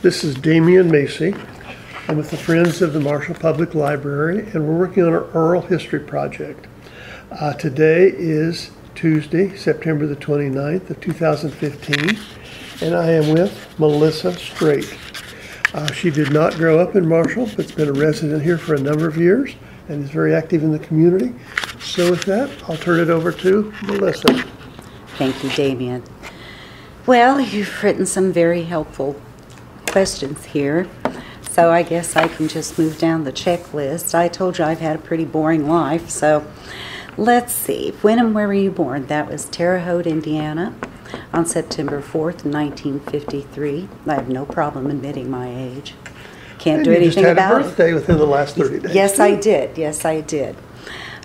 This is Damian Macy. I'm with the Friends of the Marshall Public Library, and we're working on our oral history project. Today is Tuesday, September the 29th of 2015, and I am with Melissa Strait. She did not grow up in Marshall, but has been a resident here for a number of years and is very active in the community. So with that, I'll turn it over to Melissa. Thank you, Damian. Well, you've written some very helpful questions here, so I guess I can just move down the checklist. I told you I've had a pretty boring life, so let's see. When and where were you born? That was Terre Haute, Indiana, on September 4th, 1953. I have no problem admitting my age. Can't do anything about it. You just had a birthday within the last 30 days. Yes, I did. Yes, I did.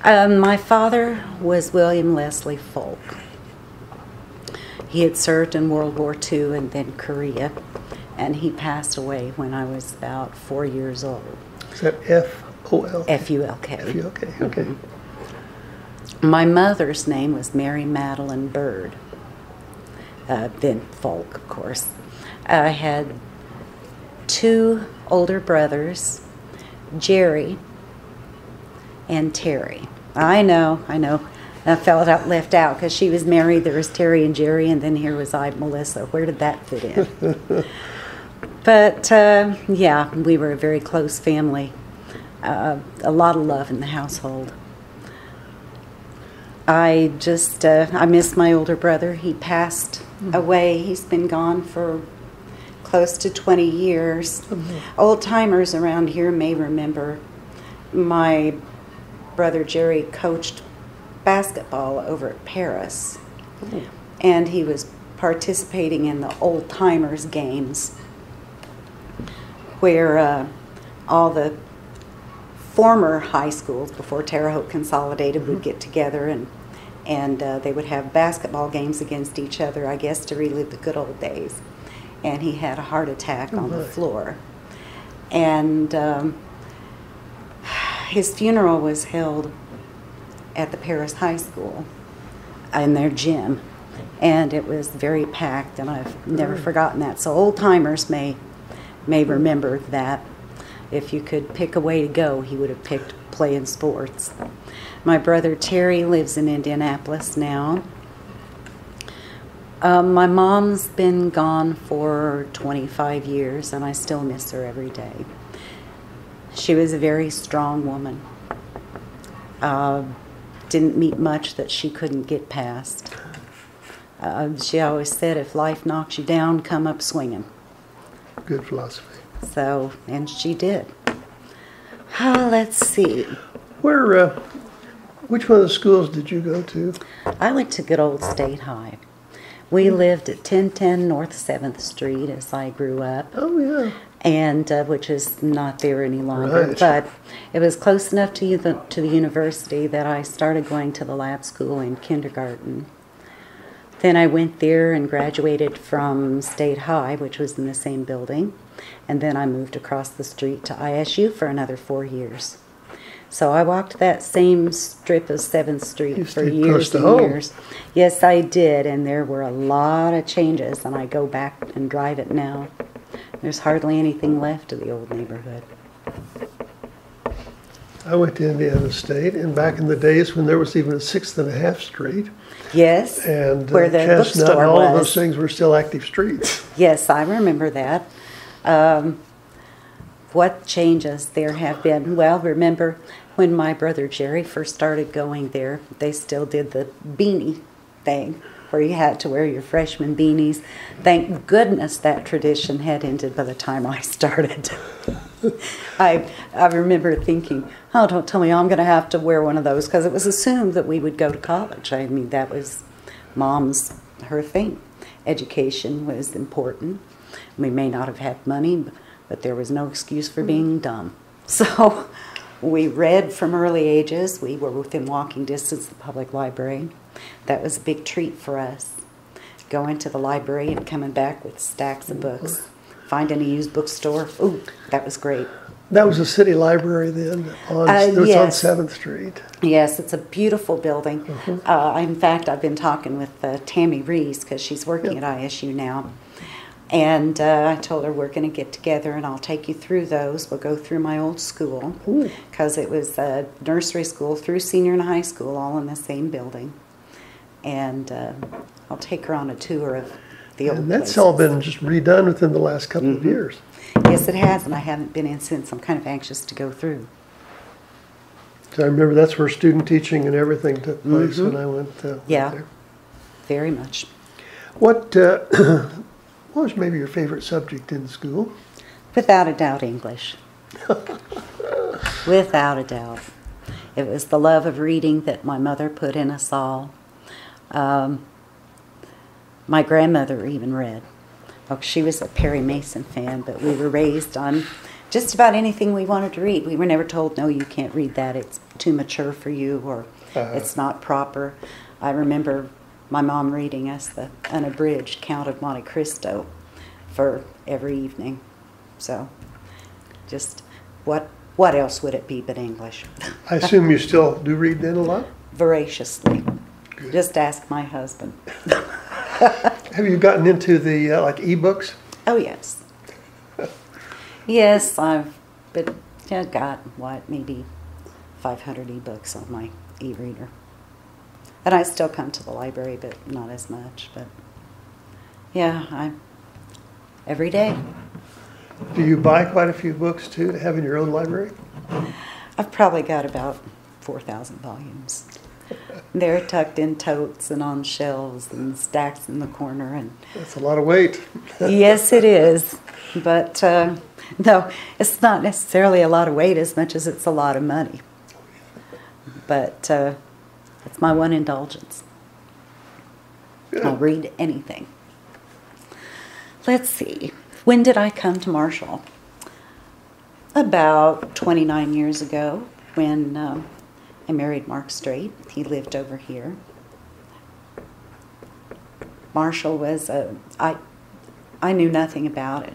My father was William Leslie Folk. He had served in World War II and then Korea, and he passed away when I was about 4 years old. Is that F-O-L? F-U-L-K. F-U-L-K, okay. Mm-hmm. My mother's name was Mary Madeline Bird, then Folk, of course. I had two older brothers, Jerry and Terry. I know. I felt left out because she was married. There was Terry and Jerry, and then here was I, Melissa. Where did that fit in? But, yeah, we were a very close family. A lot of love in the household. I miss my older brother. He passed away. He's been gone for close to 20 years. Old-timers around here may remember my brother Jerry coached basketball over at Paris, and he was participating in the old timers games where all the former high schools before Terre Haute consolidated would get together and they would have basketball games against each other, I guess, to relive the good old days. And he had a heart attack on the floor, and his funeral was held at the Paris High School in their gym, and it was very packed, and I've never forgotten that. So old timers may remember that. If you could pick a way to go, he would have picked playing sports. My brother Terry lives in Indianapolis now. My mom's been gone for 25 years, and I still miss her every day. She was a very strong woman. Didn't meet much that she couldn't get past. She always said, if life knocks you down, come up swinging. Good philosophy. So, and she did. Let's see. Which one of the schools did you go to? I went to good old State High. We lived at 1010 North 7th Street as I grew up. Oh, yeah. And which is not there any longer, right. But it was close enough to the university that I started going to the lab school in kindergarten. Then I went there and graduated from State High, which was in the same building, and then I moved across the street to ISU for another 4 years. So I walked that same strip of 7th Street for years and years. Yes, I did, and there were a lot of changes, and I go back and drive it now. There's hardly anything left of the old neighborhood. I went to Indiana State, and back in the days when there was even a 6.5 Street. Yes, and where the Chestnut bookstore and all was. of those things were still active streets. Yes, I remember that. What changes there have been? Well, remember when my brother Jerry first started going there, they still did the beanie thing, where you had to wear your freshman beanies. Thank goodness that tradition had ended by the time I started. I remember thinking, oh, don't tell me I'm going to have to wear one of those, because it was assumed that we would go to college. I mean, that was her thing. Education was important. We may not have had money, but there was no excuse for being dumb. So we read from early ages. We were within walking distance of the public library. That was a big treat for us. Going to the library and coming back with stacks of books. Finding a used bookstore. Ooh, that was great. That was a city library then? It was on 7th Street. Yes, it's a beautiful building. In fact, I've been talking with Tammy Rees, because she's working at ISU now. And I told her we're going to get together and I'll take you through those. We'll go through my old school because it was nursery school through senior and high school all in the same building. And I'll take her on a tour of the old And that's places. all been just redone within the last couple of years. Yes, it has, and I haven't been in since. I'm kind of anxious to go through. So I remember that's where student teaching and everything took place when I went Yeah, there. very much. What was maybe your favorite subject in school? Without a doubt, English. Without a doubt. It was the love of reading that my mother put in us all. My grandmother even read. Oh, she was a Perry Mason fan, but we were raised on just about anything we wanted to read. We were never told, no, you can't read that. It's too mature for you, or it's not proper. I remember my mom reading us the unabridged Count of Monte Cristo for every evening. So just what else would it be but English? I assume you still do read then a lot? Voraciously. Good. Just ask my husband. Have you gotten into the like e-books? Oh, yes. Yes, I've got, maybe 500 e-books on my e-reader. And I still come to the library, but not as much. But yeah, every day. Do you buy quite a few books too to have in your own library? I've probably got about 4,000 volumes. They're tucked in totes and on shelves and stacks in the corner. And That's a lot of weight. yes, it is. But no, it's not necessarily a lot of weight as much as it's a lot of money. But it's my one indulgence. Good. I'll read anything. Let's see. When did I come to Marshall? About 29 years ago when I married Mark Strait. He lived over here. Marshall was I knew nothing about it.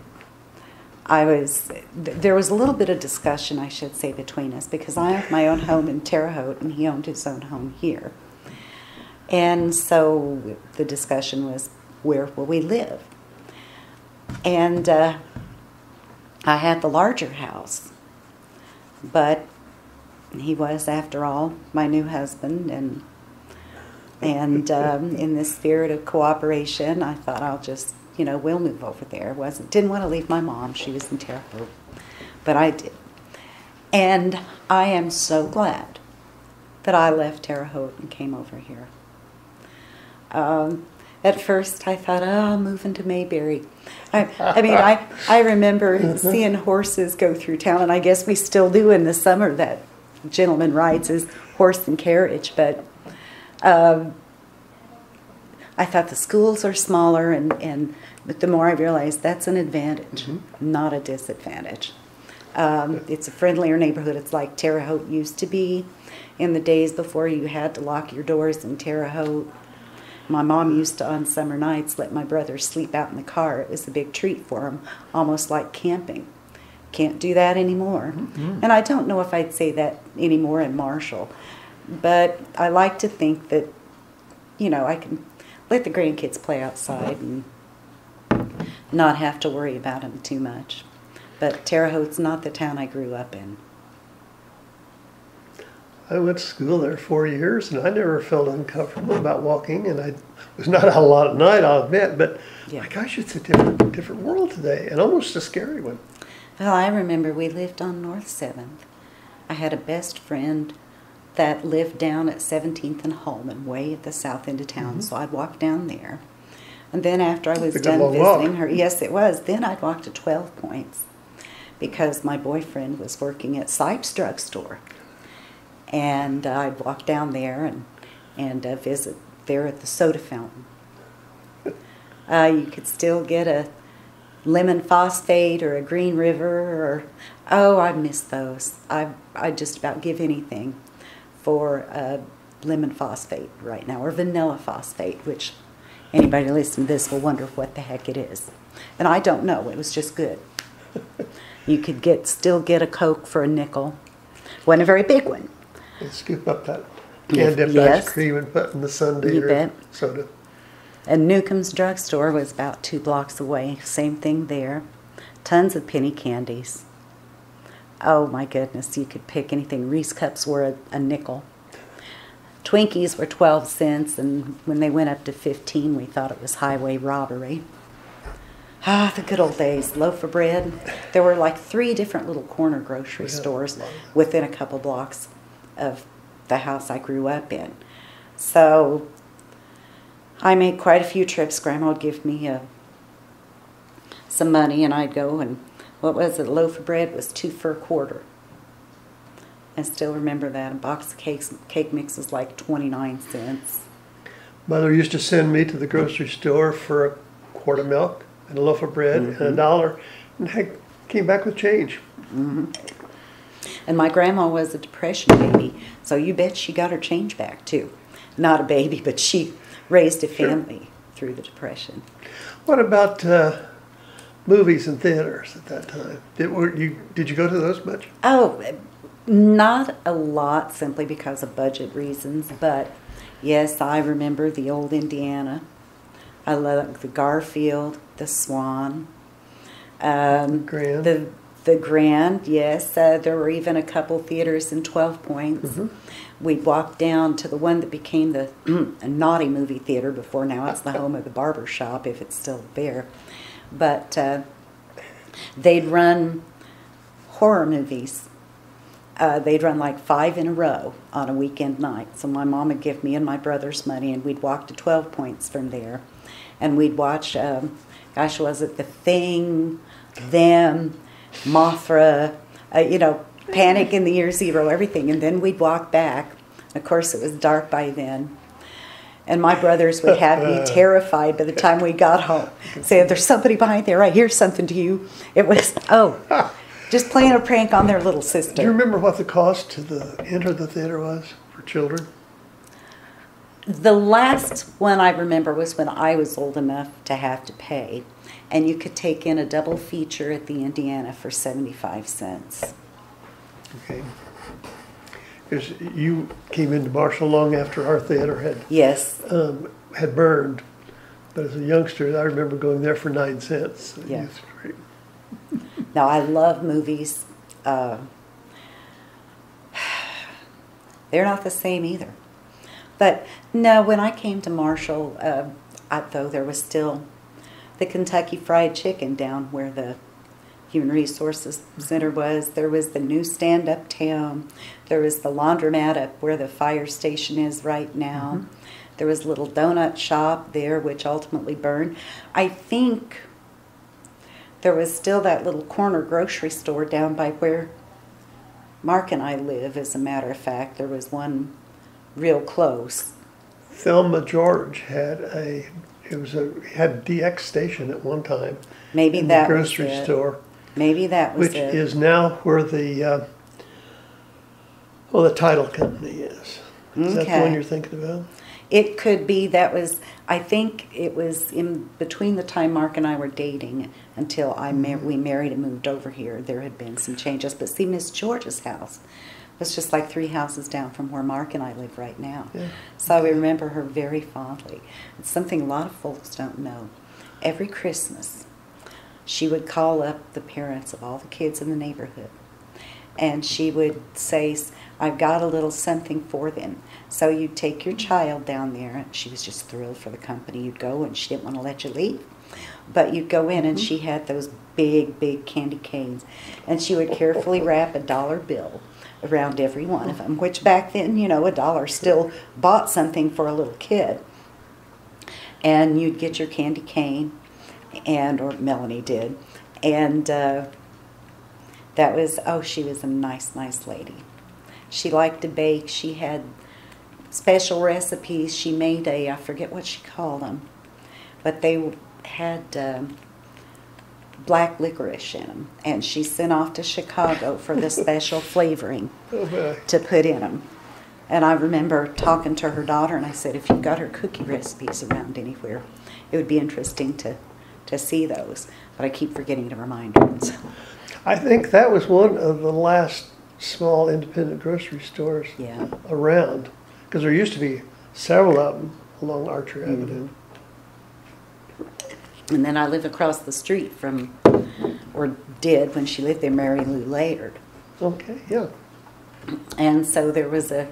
There was a little bit of discussion, I should say, between us because I have my own home in Terre Haute and he owned his own home here. And so the discussion was, where will we live? And I had the larger house, but he was, after all, my new husband, and in the spirit of cooperation, I thought I'll just, we'll move over there. Didn't want to leave my mom; she was in Terre Haute, but I did, and I am so glad that I left Terre Haute and came over here. At first, I thought, I'll move into Mayberry. I remember seeing horses go through town, and I guess we still do in the summer. That gentleman rides his horse and carriage, but I thought the schools are smaller, but the more I realized that's an advantage, not a disadvantage. It's a friendlier neighborhood. It's like Terre Haute used to be in the days before you had to lock your doors in Terre Haute. My mom used to, on summer nights, let my brother sleep out in the car. It was a big treat for him, almost like camping. Can't do that anymore. And I don't know if I'd say that anymore in Marshall. But I like to think that, I can let the grandkids play outside and not have to worry about them too much. But Terre Haute's not the town I grew up in. I went to school there 4 years, and I never felt uncomfortable about walking. And I was not out a lot at night, I'll admit, but Yeah. my gosh, it's a different world today, and almost a scary one. Well, I remember we lived on North 7th. I had a best friend that lived down at 17th and Holman, way at the south end of town, so I'd walk down there. And then after I was It's a good done long walk. visiting her, yes, it was, then I'd walk to 12 Points because my boyfriend was working at Sipes Drugstore. And I'd walk down there and visit there at the soda fountain. You could still get a lemon phosphate or a Green River, I miss those. I'd just about give anything for a lemon phosphate right now, or vanilla phosphate, which anybody listening to this will wonder what the heck it is. And I don't know, it was just good. You could still get a Coke for a nickel. Wasn't a very big one. And scoop up that can-dipped Yes. ice cream and put in the sundae You or bet. soda. And Newcomb's drugstore was about 2 blocks away. Same thing there. Tons of penny candies. Oh my goodness, you could pick anything. Reese cups were a nickel. Twinkies were 12 cents, and when they went up to 15, we thought it was highway robbery. Ah, the good old days. Loaf of bread. There were like 3 different little corner grocery stores within a couple blocks of the house I grew up in. So I made quite a few trips. Grandma would give me some money, and I'd go, and what was it? A loaf of bread was 2 for a quarter. I still remember that. A box of cake mix was like 29 cents. Mother used to send me to the grocery store for a quart of milk and a loaf of bread and $1, and I came back with change. And my grandma was a Depression baby, so you bet she got her change back too. Not a baby, but she raised a family through the Depression. What about movies and theaters at that time? Did you go to those much? Oh, not a lot, simply because of budget reasons, but yes, I remember the old Indiana. I love the Garfield, the Swan, Grand. the Grand, yes. There were even a couple theaters in 12 Points. We'd walk down to the one that became the naughty movie theater before. Now it's the home of the barber shop, if it's still there. But they'd run horror movies. They'd run like 5 in a row on a weekend night. So my mom would give me and my brothers money, and we'd walk to 12 Points from there. And we'd watch, gosh, was it The Thing, Them, Mothra, Panic in the Year Zero, everything. And then we'd walk back. Of course, it was dark by then. And my brothers would have me terrified by the time we got home. Saying, there's somebody behind there. I hear something to you. It was, just playing a prank on their little sister. Do you remember what the cost to enter the theater was for children? The last one I remember was when I was old enough to have to pay. And you could take in a double feature at the Indiana for 75 cents. Okay. Because you came into Marshall long after our theater had burned. But as a youngster, I remember going there for 9 cents. So Yeah. it's great. Now, I love movies. They're not the same either. But no, when I came to Marshall, though there was still the Kentucky Fried Chicken down where the Human Resources Center was. There was the newsstand uptown. There was the laundromat up where the fire station is right now. There was a little donut shop there, which ultimately burned. I think there was still that little corner grocery store down by where Mark and I live, as a matter of fact. There was one real close. Thelma George had had DX station at one time. Maybe in that the was grocery it. store. Maybe that was which it. is now where the title company is. Is that the one you're thinking about? It could be. That was, I think it was in between the time Mark and I were dating until we married and moved over here. There had been some changes. But see, Miss George's house was just like 3 houses down from where Mark and I live right now. Yeah. So I remember her very fondly. It's something a lot of folks don't know. Every Christmas, she would call up the parents of all the kids in the neighborhood. And she would say, I've got a little something for them. So you'd take your child down there. And she was just thrilled for the company. You'd go, and she didn't want to let you leave. But you'd go in, and she had those big, big candy canes. And she would carefully wrap a $1 bill around every one of them, which back then, $1 still bought something for a little kid. And you'd get your candy cane, or Melanie did. And that was, she was a nice, nice lady. She liked to bake. She had special recipes. She made I forget what she called them, but they had black licorice in them. And she sent off to Chicago for the special flavoring to put in them. And I remember talking to her daughter, and I said, if you've got her cookie recipes around anywhere, it would be interesting to see those. But I keep forgetting to remind her. So. I think that was one of the last small independent grocery stores around, because there used to be several of them along Archer Avenue. And then I live across the street from, or did when she lived there, Mary Lou Laird. Okay, yeah. And so there was a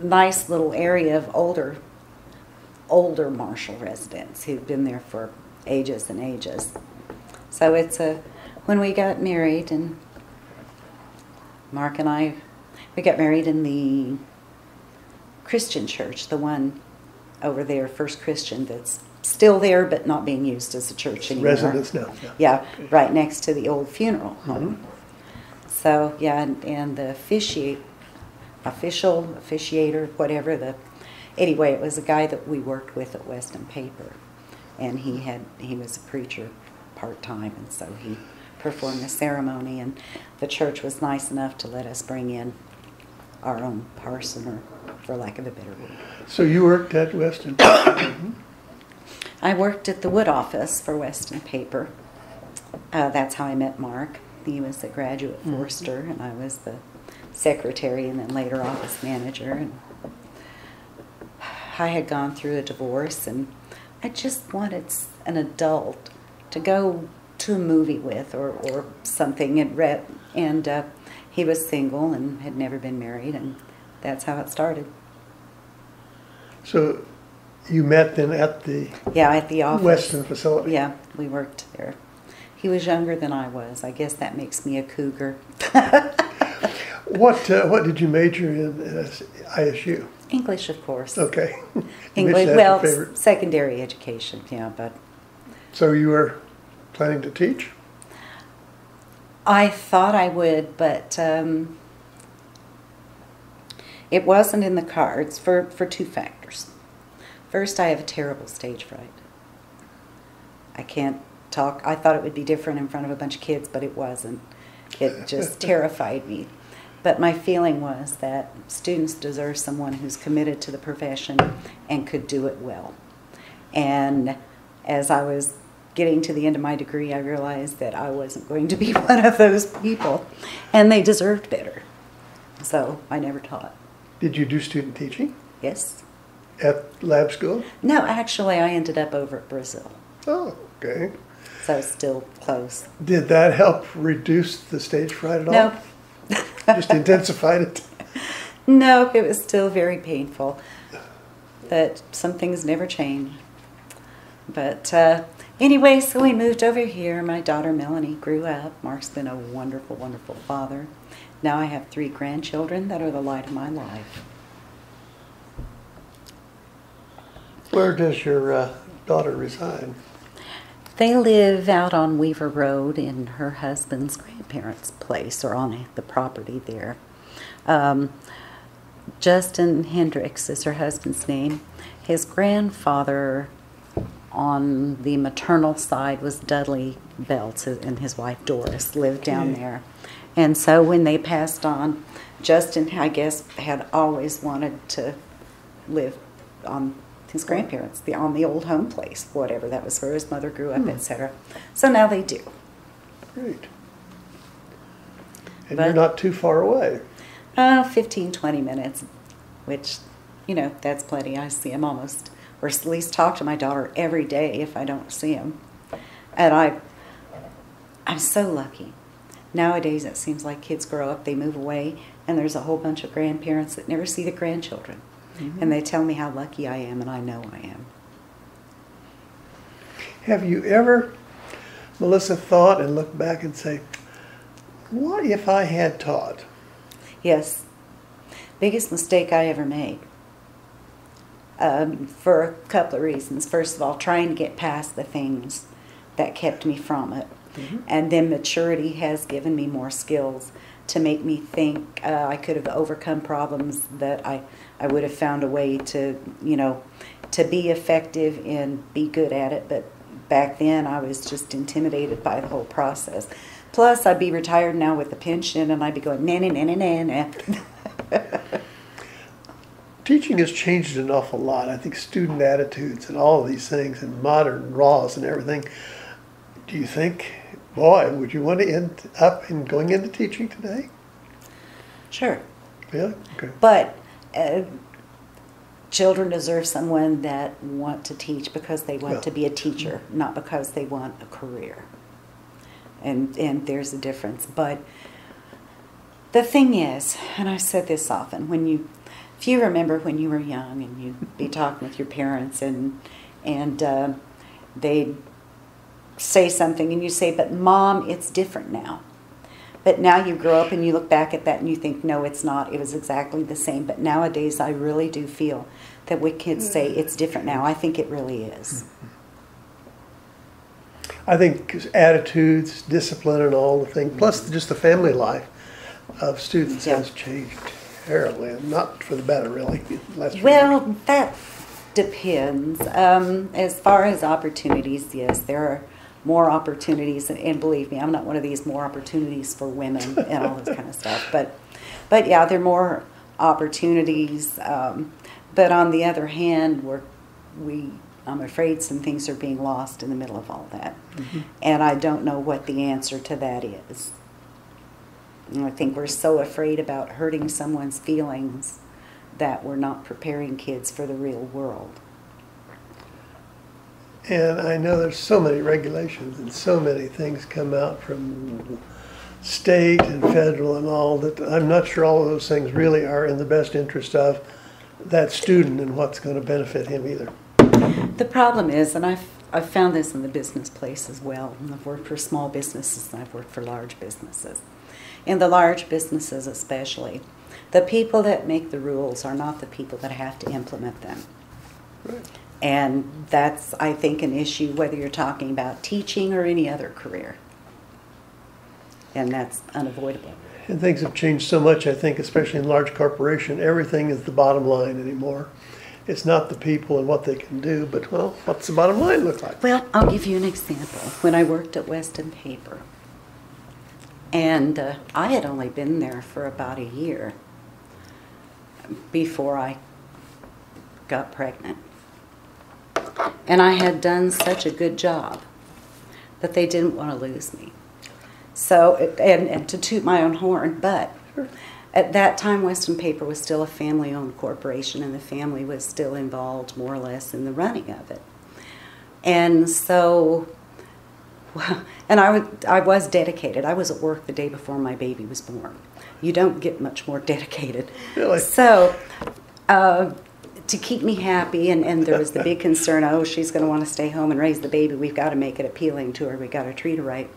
nice little area of older Marshall residents who'd been there for ages and ages. So when we got married, and Mark and I, we got married in the Christian church, the one over there, First Christian, that's still there but not being used as a church anymore. Residence now. Yeah, okay. Right next to the old funeral home. Mm-hmm. So, yeah, and the officiator, whatever, anyway, it was a guy that we worked with at Weston Paper, and he was a preacher part-time, and so he performed the ceremony, and the church was nice enough to let us bring in our own parson, or for lack of a better word. So you worked at Weston? I worked at the wood office for Weston Paper. That's how I met Mark. He was the graduate forester, and I was the secretary and then later office manager. And I had gone through a divorce, and I just wanted an adult to go to a movie with or something. And he was single and had never been married, and that's how it started. So you met then at the office. Weston facility? Yeah, we worked there. He was younger than I was. I guess that makes me a cougar. What did you major in at ISU? English, of course. Okay. English, well, secondary education, yeah, but... So you were planning to teach? I thought I would, but it wasn't in the cards for two factors. First, I have a terrible stage fright. I can't talk. I thought it would be different in front of a bunch of kids, but it wasn't. It just terrified me. But my feeling was that students deserve someone who's committed to the profession and could do it well. And as I was getting to the end of my degree, I realized that I wasn't going to be one of those people, and they deserved better. So I never taught. Did you do student teaching? Yes. At lab school? No, actually, I ended up over at Brazil. Oh, okay. So still close. Did that help reduce the stage fright at all? No. Just intensified it? No, it was still very painful. But some things never change. But anyway, so we moved over here. My daughter Melanie grew up. Mark's been a wonderful, wonderful father. Now I have 3 grandchildren that are the light of my life. Where does your daughter reside? They live out on Weaver Road in her husband's grandparents' place, or on the property there. Justin Hendricks is her husband's name. His grandfather on the maternal side was Dudley Belts, and his wife Doris lived down there. And so when they passed on, Justin, I guess, had always wanted to live on his grandparents, on the old home place, whatever that was where his mother grew up, etc. So now they do. Great. And you're not too far away. 15, 20 minutes, which, that's plenty. I see him almost, or at least talk to my daughter every day if I don't see him. And I'm so lucky. Nowadays, it seems like kids grow up, they move away, and there's a whole bunch of grandparents that never see the grandchildren. Mm-hmm. And they tell me how lucky I am, and I know I am. Have you ever, Melissa, thought and looked back and say, what if I had taught? Yes. Biggest mistake I ever made. For a couple of reasons. First of all, trying to get past the things that kept me from it. Mm-hmm. And then maturity has given me more skills to make me think I could have overcome problems, that I would have found a way to, to be effective and be good at it. But back then I was just intimidated by the whole process. Plus, I'd be retired now with a pension, and I'd be going, na na na na na na. Teaching has changed an awful lot. I think student attitudes and all of these things and modern laws and everything. Do you think, boy, would you want to end up in going into teaching today? Sure. Yeah? Okay. But children deserve someone that want to teach because they want Yeah. to be a teacher, not because they want a career. And there's a difference. But the thing is, and I've said this often, if you remember when you were young and you'd be talking with your parents and they'd say something and you say, but Mom, it's different now. But now you grow up and you look back at that and you think, no, it's not. It was exactly the same. But nowadays I really do feel that when kids say it's different now, I think it really is. I think attitudes, discipline, and all the things, plus just the family life of students has changed terribly, and not for the better, really. Well, that depends. As far as opportunities, yes, there are more opportunities, and believe me, I'm not one of these more opportunities for women and all this kind of stuff. But yeah, there are more opportunities. But on the other hand, I'm afraid some things are being lost in the middle of all that. Mm-hmm. And I don't know what the answer to that is. And I think we're so afraid about hurting someone's feelings that we're not preparing kids for the real world. And I know there's so many regulations and so many things come out from state and federal and all that I'm not sure all of those things really are in the best interest of that student and what's going to benefit him either. The problem is, and I've found this in the business place as well, and I've worked for small businesses and I've worked for large businesses. In the large businesses especially, the people that make the rules are not the people that have to implement them. Right. And that's, I think, an issue whether you're talking about teaching or any other career. And that's unavoidable. And things have changed so much, I think, especially in large corporation. Everything is the bottom line anymore. It's not the people and what they can do, but, well, what's the bottom line look like? Well, I'll give you an example. When I worked at Weston Paper, and I had only been there for about a year before I got pregnant. And I had done such a good job that they didn't want to lose me. So, and to toot my own horn, but at that time Weston Paper was still a family-owned corporation and the family was still involved more or less in the running of it. And so, and I was dedicated. I was at work the day before my baby was born. You don't get much more dedicated. Really? So, to keep me happy, and there was the big concern, oh, she's going to want to stay home and raise the baby. We've got to make it appealing to her. We've got to treat her right.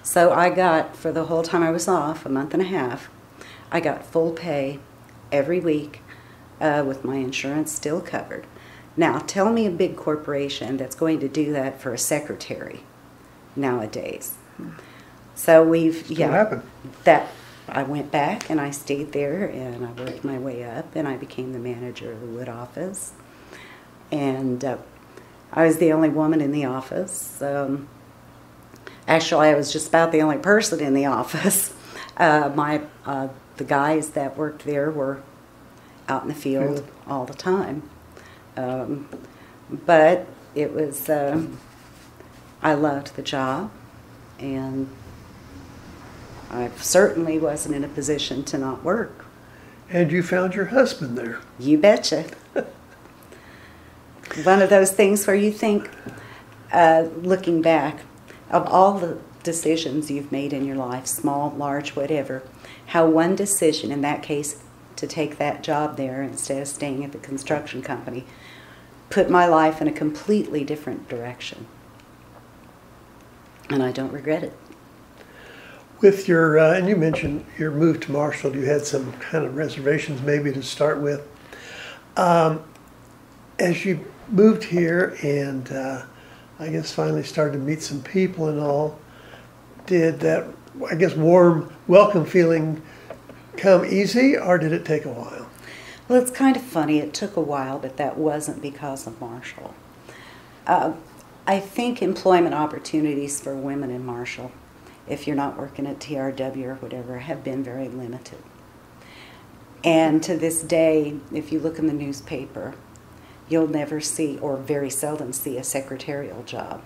So I got, for the whole time I was off, a month and a half, I got full pay every week with my insurance still covered. Now, tell me a big corporation that's going to do that for a secretary nowadays. So Still happened. I went back and I stayed there and I worked my way up and I became the manager of the wood office. And I was the only woman in the office. Actually, I was just about the only person in the office. The guys that worked there were out in the field all the time. But it was, I loved the job, and I certainly wasn't in a position to not work. And you found your husband there. You betcha. One of those things where you think, looking back, of all the decisions you've made in your life, small, large, whatever, how one decision, in that case, to take that job there instead of staying at the construction company, put my life in a completely different direction. And I don't regret it. With your, and you mentioned your move to Marshall, you had some kind of reservations maybe to start with. As you moved here and I guess finally started to meet some people and all, did that, I guess, warm welcome feeling come easy, or did it take a while? Well, it's kind of funny. It took a while, but that wasn't because of Marshall. I think employment opportunities for women in Marshall, if you're not working at TRW or whatever, have been very limited. And to this day, if you look in the newspaper, you'll never see, or very seldom see, a secretarial job.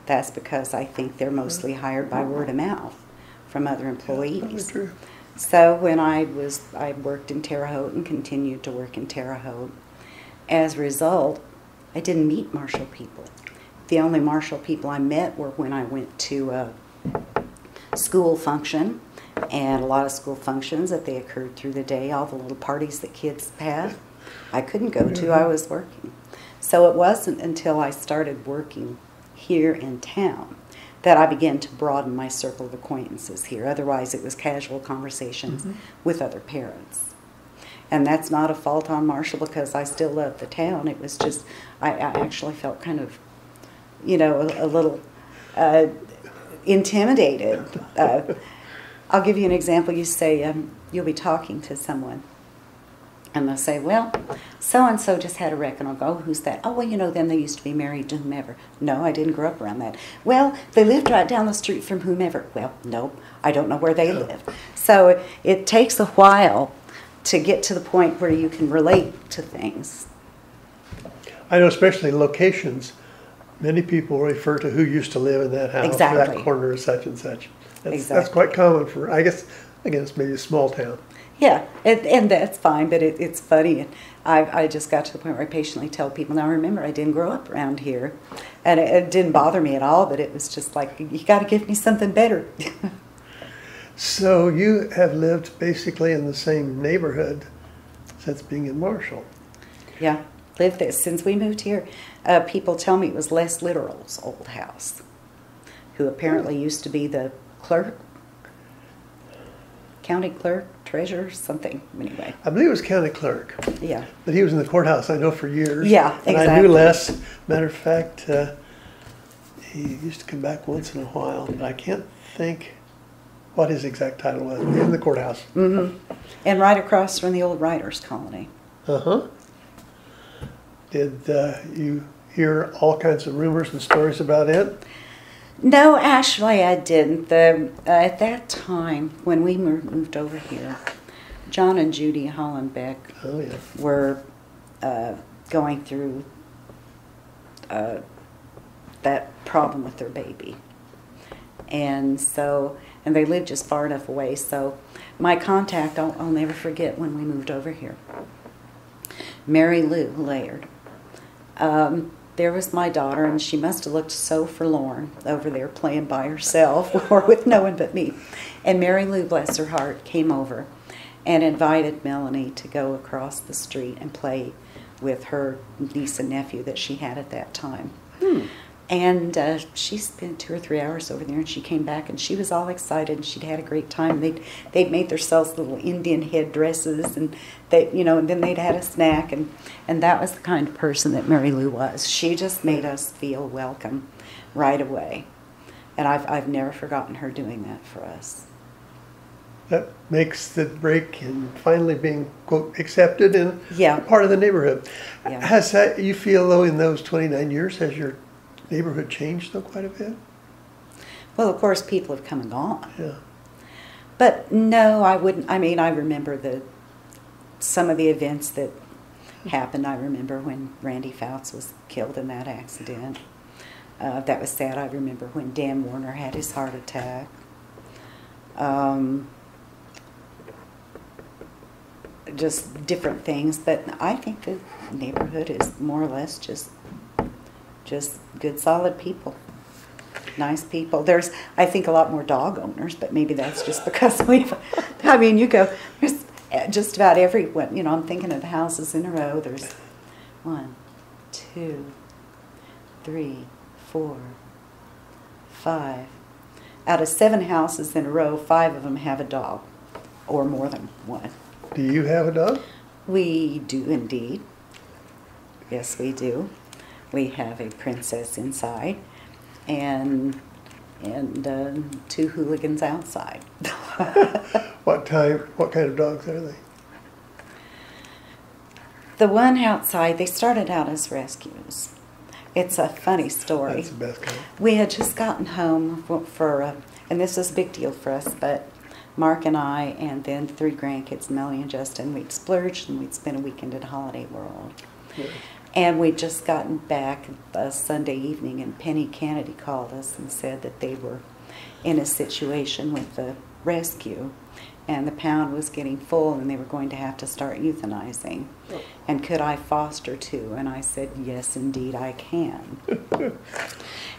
That's because I think they're mostly hired by word of mouth from other employees. True. So when I worked in Terre Haute and continued to work in Terre Haute, as a result, I didn't meet Marshall people. The only Marshall people I met were when I went to a school function, and a lot of school functions that they occurred through the day, all the little parties that kids have, I couldn't go to, I was working. So it wasn't until I started working here in town that I began to broaden my circle of acquaintances here. Otherwise, it was casual conversations with other parents. And that's not a fault on Marshall, because I still love the town. It was just, I actually felt kind of, you know, a little intimidated. I'll give you an example. You say, you'll be talking to someone, and they'll say, well, so-and-so just had a wreck, and I'll go, oh, who's that? Oh, well, you know, then they used to be married to whomever. No, I didn't grow up around that. Well, they lived right down the street from whomever. Well, no, I don't know where they live. So it takes a while to get to the point where you can relate to things. I know, especially locations, many people refer to who used to live in that house, or that corner, or such and such. That's quite common for, I guess, again, it's maybe a small town. Yeah, and that's fine, but it's funny. And I just got to the point where I patiently tell people, now remember, I didn't grow up around here, and it didn't bother me at all, but it was just like, you got to give me something better. So you have lived basically in the same neighborhood since being in Marshall. Yeah, lived there. Since we moved here, people tell me it was Les Litterall's old house, who apparently used to be the clerk, county clerk, treasurer, something, anyway. I believe it was county clerk. Yeah. But he was in the courthouse, I know, for years. Yeah, exactly. And I knew Les. Matter of fact, he used to come back once in a while, but I can't think what his exact title was. In the courthouse. Mm-hmm. And right across from the old writers' colony. Uh-huh. Did you hear all kinds of rumors and stories about it? No, actually I didn't. At that time, when we moved over here, John and Judy Hollenbeck were going through that problem with their baby. And they lived just far enough away, so my contact, I'll never forget when we moved over here. Mary Lou Laird. There was my daughter, and she must have looked so forlorn over there playing by herself or with no one but me. And Mary Lou, bless her heart, came over and invited Melanie to go across the street and play with her niece and nephew that she had at that time. And she spent 2 or 3 hours over there, and she came back, and she was all excited, and she'd had a great time. They'd made themselves little Indian headdresses, and and then they'd had a snack, and that was the kind of person that Mary Lou was. She just made us feel welcome right away, and I've never forgotten her doing that for us. That makes the break in finally being, quote, accepted and part of the neighborhood. Yeah. Has that, you feel, though, in those 29 years, has your neighborhood changed, though, quite a bit? Well, of course, people have come and gone. Yeah. But no, I wouldn't. I mean, I remember some of the events that happened. I remember when Randy Fouts was killed in that accident. That was sad. I remember when Dan Warner had his heart attack. Just different things. But I think the neighborhood is more or less just good, solid people. Nice people. There's, I think, a lot more dog owners, but maybe that's just because there's just about everyone, I'm thinking of the houses in a row. There's 1, 2, 3, 4, 5. Out of 7 houses in a row, 5 of them have a dog, or more than one. Do you have a dog? We do indeed. Yes, we do. We have a princess inside, and 2 hooligans outside. What kind of dogs are they? The one outside, they started out as rescues. It's a funny story. That's the best kind. We had just gotten home and this was a big deal for us, but Mark and I, and then 3 grandkids, Melanie and Justin, we'd splurged and we'd spent a weekend at Holiday World. Yeah. And we'd just gotten back Sunday evening, and Penny Kennedy called us and said that they were in a situation with the rescue, and the pound was getting full, and they were going to have to start euthanizing. And could I foster two? And I said, yes, indeed, I can.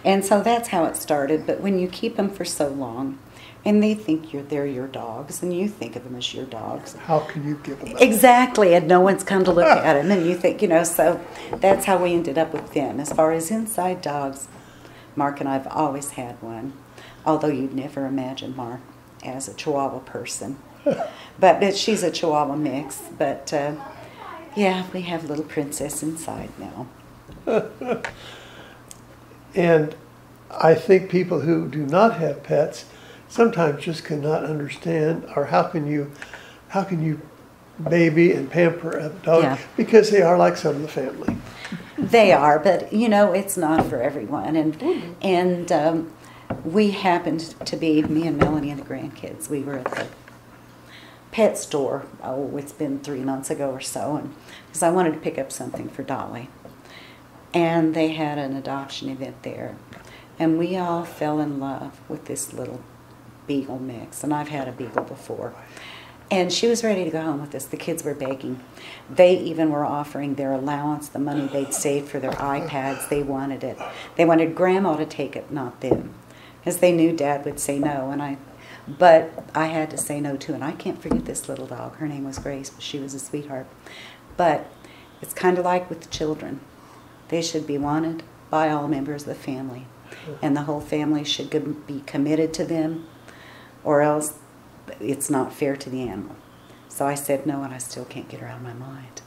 And so that's how it started. But when you keep them for so long, and they think they're your dogs, and you think of them as your dogs. How can you give them up? Exactly, and no one's come to look at them, and you think, so that's how we ended up with them. As far as inside dogs, Mark and I have always had one, although you'd never imagine Mark as a Chihuahua person. But she's a Chihuahua mix, but yeah, we have little Princess inside now. And I think people who do not have pets sometimes just cannot understand, or how can you baby and pamper a dog? Yeah. Because they are like some of the family. They are, but it's not for everyone. And we happened to be, me and Melanie and the grandkids, we were at the pet store, it's been 3 months ago or so, and because I wanted to pick up something for Dolly. And they had an adoption event there. And we all fell in love with this little beagle mix, and I've had a beagle before. And she was ready to go home with us. The kids were begging. They even were offering their allowance, the money they'd saved for their iPads. They wanted it. They wanted Grandma to take it, not them, because they knew Dad would say no. But I had to say no too. And I can't forget this little dog. Her name was Grace. She was a sweetheart. But it's kind of like with the children. They should be wanted by all members of the family, and the whole family should be committed to them, or else it's not fair to the animal. So I said no, and I still can't get her out of my mind.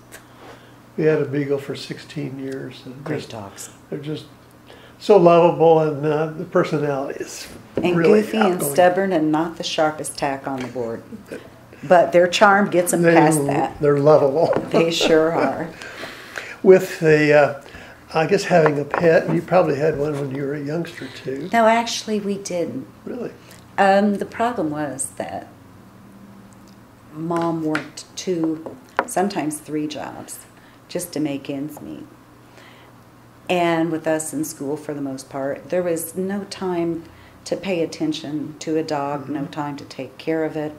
We had a beagle for 16 years. And Great dogs. They're just so lovable, and the personality is and really goofy outgoing. and stubborn, and not the sharpest tack on the board. But their charm gets them past that. They're lovable. They sure are. With the, I guess having a pet, and you probably had one when you were a youngster too. No, actually we didn't. Really? The problem was that Mom worked 2, sometimes 3 jobs just to make ends meet. And with us in school for the most part, there was no time to pay attention to a dog, no time to take care of it.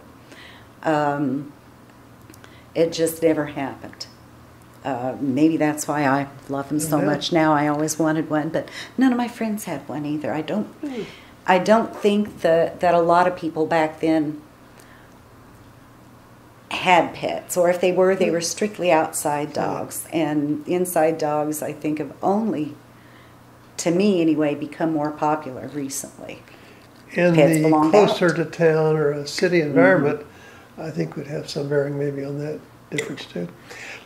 It just never happened. Maybe that's why I love them so much now. I always wanted one, but none of my friends had one either. I don't think that a lot of people back then had pets, or if they were strictly outside dogs. And inside dogs, I think, have only, to me anyway, become more popular recently. And Pets the belong closer out. to town or a city environment, I think would have some bearing maybe on that difference too.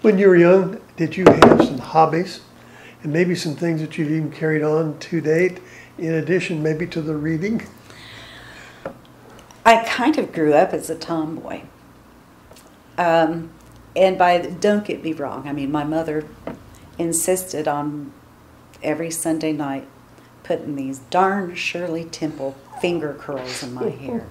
When you were young, did you have some hobbies and maybe some things that you've even carried on to date, in addition maybe to the reading? I kind of grew up as a tomboy. And don't get me wrong, I mean, my mother insisted on every Sunday night putting these darn Shirley Temple finger curls in my hair.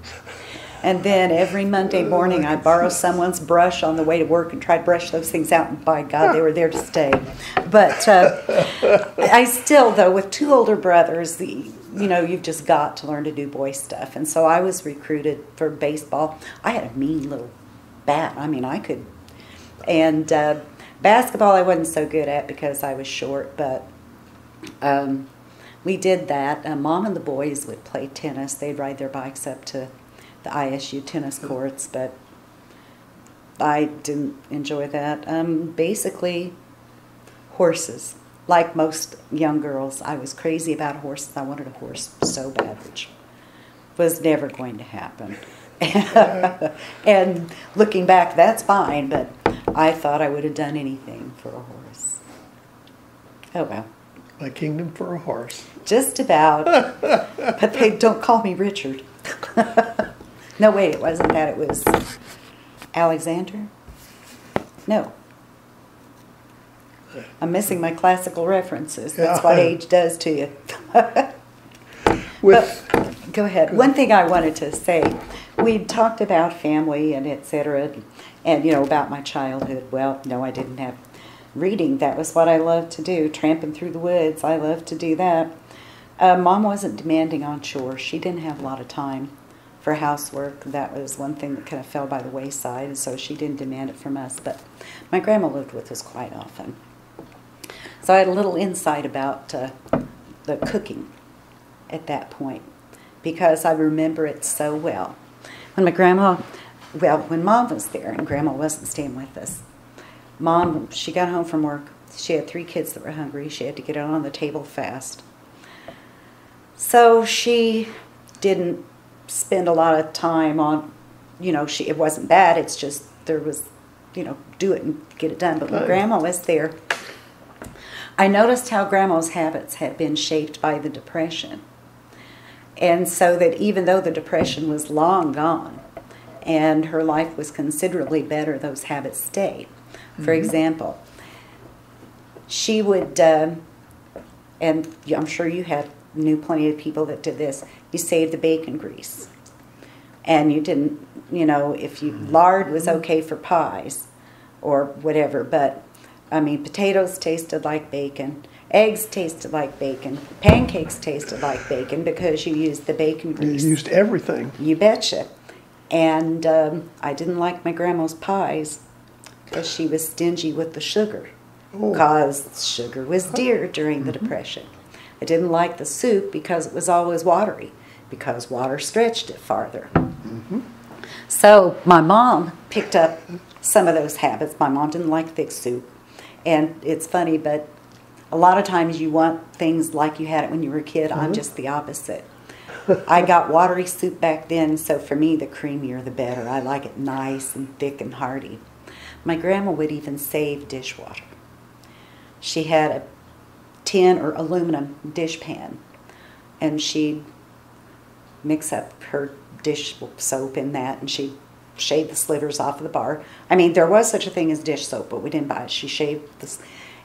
And then every Monday morning I'd borrow someone's brush on the way to work and try to brush those things out, and by God, they were there to stay. But I still, though, with 2 older brothers, you've just got to learn to do boy stuff. And so I was recruited for baseball. I had a mean little bat. I mean, I could. And basketball I wasn't so good at because I was short, but we did that. Mom and the boys would play tennis. They'd ride their bikes up to the ISU tennis courts, but I didn't enjoy that. Basically, horses. Like most young girls, I was crazy about horses. I wanted a horse so bad, which was never going to happen. And looking back, that's fine, but I thought I would have done anything for a horse. Oh, well. My kingdom for a horse. Just about. But they don't call me Richard. No, wait, it wasn't that. It was Alexander? No. I'm missing my classical references. That's what age does to you. Go ahead. One thing I wanted to say, we talked about family and et cetera, and about my childhood. Well, no, I didn't have Reading, that was what I loved to do. Tramping through the woods, I loved to do that. Mom wasn't demanding on chores. She didn't have a lot of time for housework. That was one thing that kind of fell by the wayside, and so she didn't demand it from us. But my grandma lived with us quite often. So I had a little insight about the cooking at that point, because I remember it so well. When when Mom was there and Grandma wasn't staying with us, Mom, she got home from work. She had 3 kids that were hungry. She had to get it on the table fast. So she didn't spend a lot of time on, it wasn't bad. It's just there was, do it and get it done. But when Grandma was there, I noticed how Grandma's habits had been shaped by the Depression. And so that even though the Depression was long gone and her life was considerably better, those habits stayed. For example, she would, and I'm sure you knew plenty of people that did this, you saved the bacon grease. And you didn't, if lard was okay for pies or whatever, but, potatoes tasted like bacon, eggs tasted like bacon, pancakes tasted like bacon because you used the bacon grease. You used everything. You betcha. And I didn't like my grandma's pies because she was stingy with the sugar, because sugar was dear during the Depression. I didn't like the soup because it was always watery, because water stretched it farther. So my mom picked up some of those habits. My mom didn't like thick soup. And it's funny, but a lot of times you want things like you had it when you were a kid. I'm just the opposite. I got watery soup back then, so for me, the creamier the better. I like it nice and thick and hearty. My grandma would even save dishwater. She had a tin or aluminum dishpan, and she'd mix up her dish soap in that, and she'd shave the slivers off of the bar. There was such a thing as dish soap, but we didn't buy it. She shaved this,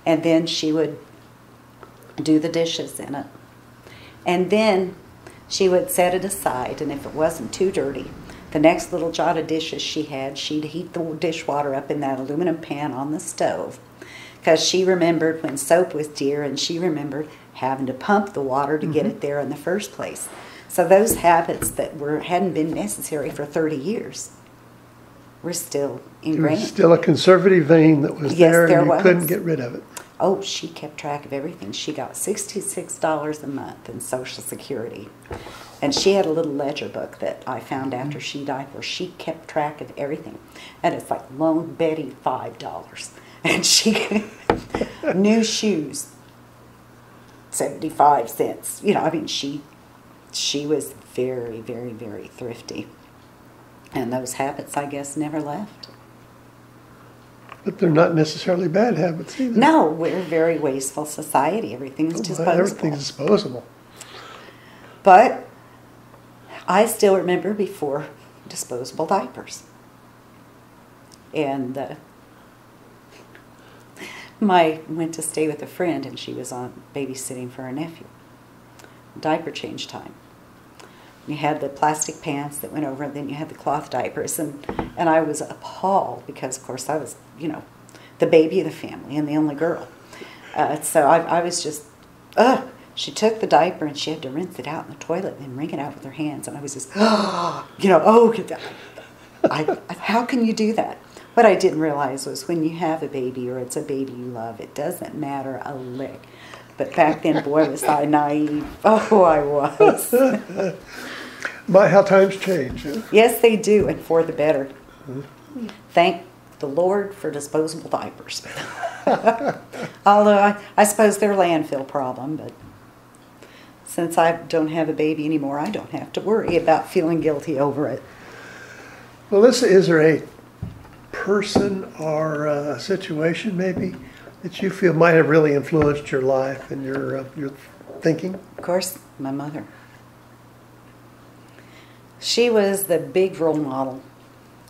and then she would do the dishes in it. And then she would set it aside, and if it wasn't too dirty, the next little jot of dishes she had, she'd heat the dishwater up in that aluminum pan on the stove, because she remembered when soap was dear, and she remembered having to pump the water to get it there in the first place. So those habits that hadn't been necessary for 30 years were still ingrained. There was still a conservative vein that was there, and you couldn't get rid of it. Oh, she kept track of everything. She got $66 a month in Social Security. And she had a little ledger book that I found after she died where she kept track of everything. And it's like, loan Betty $5. And she, new shoes, 75 cents. She was very, very, very thrifty. And those habits, I guess, never left. But they're not necessarily bad habits either. No, we're a very wasteful society. Everything's disposable. Everything's disposable. But I still remember before disposable diapers. And went to stay with a friend, and she was on babysitting for her nephew. Diaper change time. You had the plastic pants that went over, and then you had the cloth diapers. And I was appalled because, of course, I was, the baby of the family and the only girl. So I was just, She took the diaper and she had to rinse it out in the toilet and wring it out with her hands. And I was just, how can you do that? What I didn't realize was when you have a baby or it's a baby you love, it doesn't matter a lick. But back then, boy, was I naive. Oh, I was. How times change. Huh? Yes, they do, and for the better. Thank the Lord for disposable diapers. Although I suppose they're a landfill problem, but since I don't have a baby anymore, I don't have to worry about feeling guilty over it. Melissa, is there a person or a situation maybe that you feel might have really influenced your life and your thinking? Of course, my mother. She was the big role model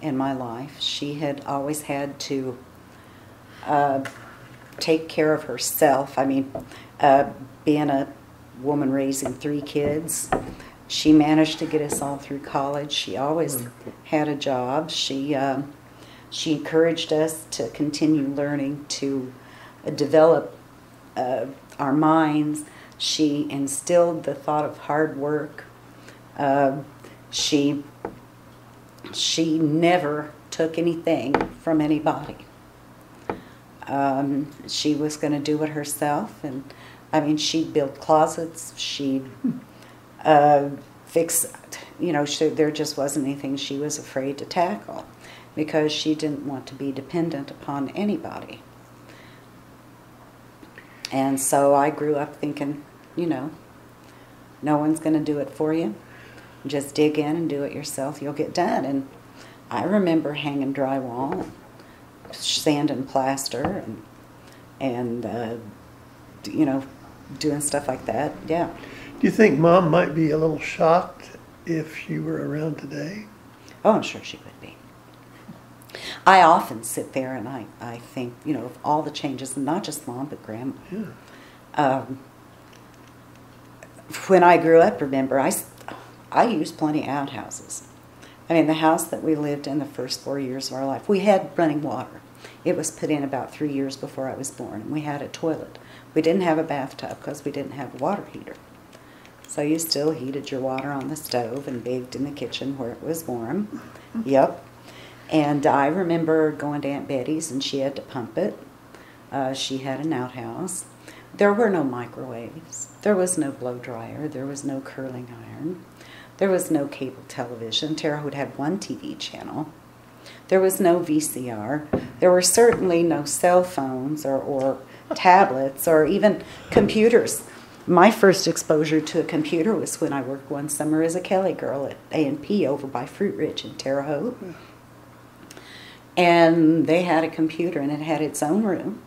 in my life. She had always had to take care of herself. Being a woman raising 3 kids, she managed to get us all through college. She always had a job. She encouraged us to continue learning, to develop our minds. She instilled the thought of hard work. She never took anything from anybody. She was going to do it herself, and I mean, she'd build closets. She'd fix, there just wasn't anything she was afraid to tackle, because she didn't want to be dependent upon anybody. And so I grew up thinking, no one's going to do it for you. Just dig in and do it yourself. You'll get done. And I remember hanging drywall, sand and plaster, and doing stuff like that. Yeah. Do you think Mom might be a little shocked if you were around today? Oh, I'm sure she would be. I often sit there and I think, of all the changes, and not just Mom, but Grandma. Yeah. When I grew up, remember, I used plenty of outhouses. I mean, the house that we lived in the first 4 years of our life, we had running water. It was put in about 3 years before I was born, and we had a toilet. We didn't have a bathtub because we didn't have a water heater. So you still heated your water on the stove and baked in the kitchen where it was warm. Yep. And I remember going to Aunt Betty's, and she had to pump it. She had an outhouse. There were no microwaves. There was no blow dryer. There was no curling iron. There was no cable television. Terre Haute had one TV channel. There was no VCR. There were certainly no cell phones or tablets or even computers. My first exposure to a computer was when I worked one summer as a Kelly girl at A&P over by Fruit Ridge in Terre Haute. And they had a computer, and it had its own room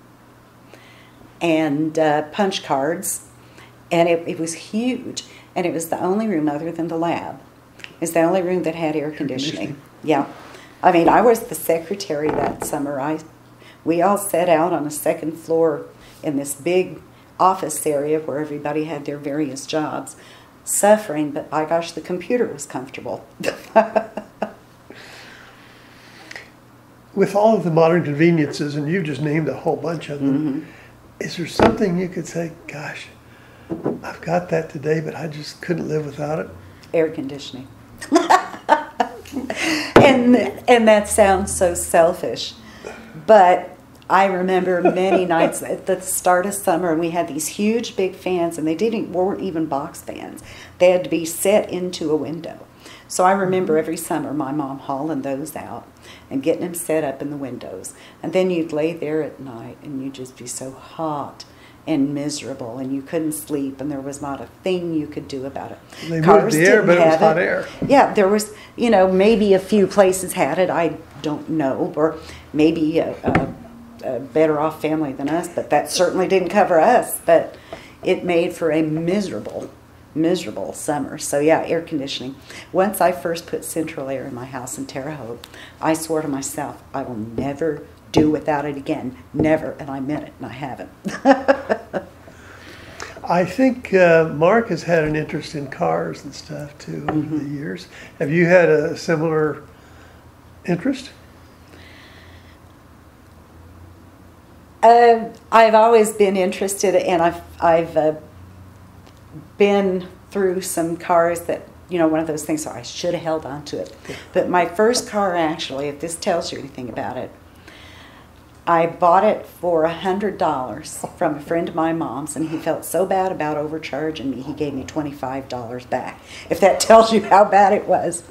and punch cards, and it was huge, and it was the only room other than the lab. It was the only room that had air conditioning. Yeah. I mean, I was the secretary that summer. We all sat out on the second floor in this big office area where everybody had their various jobs, suffering, but by gosh, the computer was comfortable. With all of the modern conveniences, and you just named a whole bunch of them, is there something you could say, gosh, I've got that today, but I just couldn't live without it? Air conditioning. And that sounds so selfish, but I remember many nights at the start of summer, and we had these huge big fans, and they weren't even box fans. They had to be set into a window. So I remember every summer my mom hauling those out and getting them set up in the windows. And then you'd lay there at night, and you'd just be so hot and miserable, and you couldn't sleep, and there was not a thing you could do about it. They moved the air, but it was hot air. Yeah, there was, maybe a few places had it, I don't know, or maybe a better off family than us, but that certainly didn't cover us. But it made for a miserable summer. So yeah, air conditioning. Once I first put central air in my house in Terre Haute, I swore to myself, I will never do without it again. Never. And I meant it, and I haven't. I think Mark has had an interest in cars and stuff too over the years. Have you had a similar interest? I've always been interested, and I've been through some cars that, one of those things, so I should have held on to it. But my first car, actually, if this tells you anything about it, I bought it for $100 from a friend of my mom's, and he felt so bad about overcharging me, he gave me $25 back. If that tells you how bad it was.